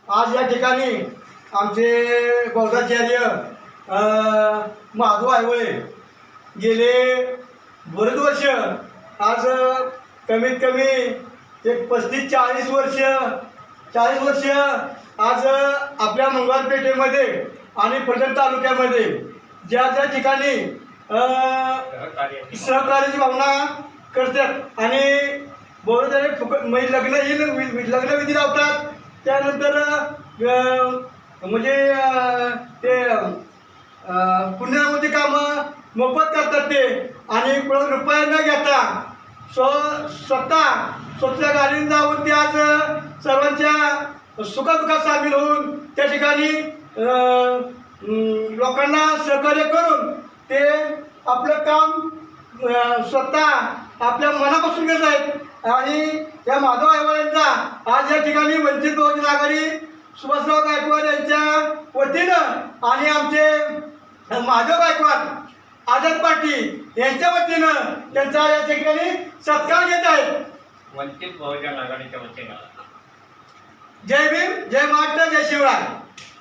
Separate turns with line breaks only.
आज या ठिकाणी आमचे बौद्धाचार्य माधव आयवळे गेले बरेच वर्ष, आज कमीत कमी एक 35-40 वर्ष आज आपल्या मंगळपेठेमध्ये आणि फलटण तालुक्यामध्ये ज्या ज्या ठिकाणी सहकार्याची भावना करतात आणि बरोबर फुकट म्हणजे लग्नविधी लावतात. त्यानंतर म्हणजे ते पुण्यामध्ये कामं मोफत करतात ते, आणि कोणा रुपया न घेता स्वतः गाडीने जाऊन ते आज सर्वांच्या सुखदुःखात सामील होऊन त्या ठिकाणी लोकांना सहकार्य करून ते आपलं काम स्वतः आपल्या मनापासून करत आहेत. आणि या माधव आयवाळ्यांचा आज या ठिकाणी वंचित बहुजन आघाडी सुभाषराव गायकवाड यांच्या वतीनं आणि आमचे माधव गायकवाड आझाद पाटील यांच्या वतीनं त्यांचा या ठिकाणी सत्कार घेत आहेत.
वंचित बहुजन आघाडीच्या वतीनं
जय भीम, जय महाराष्ट्र, जय शिवराय.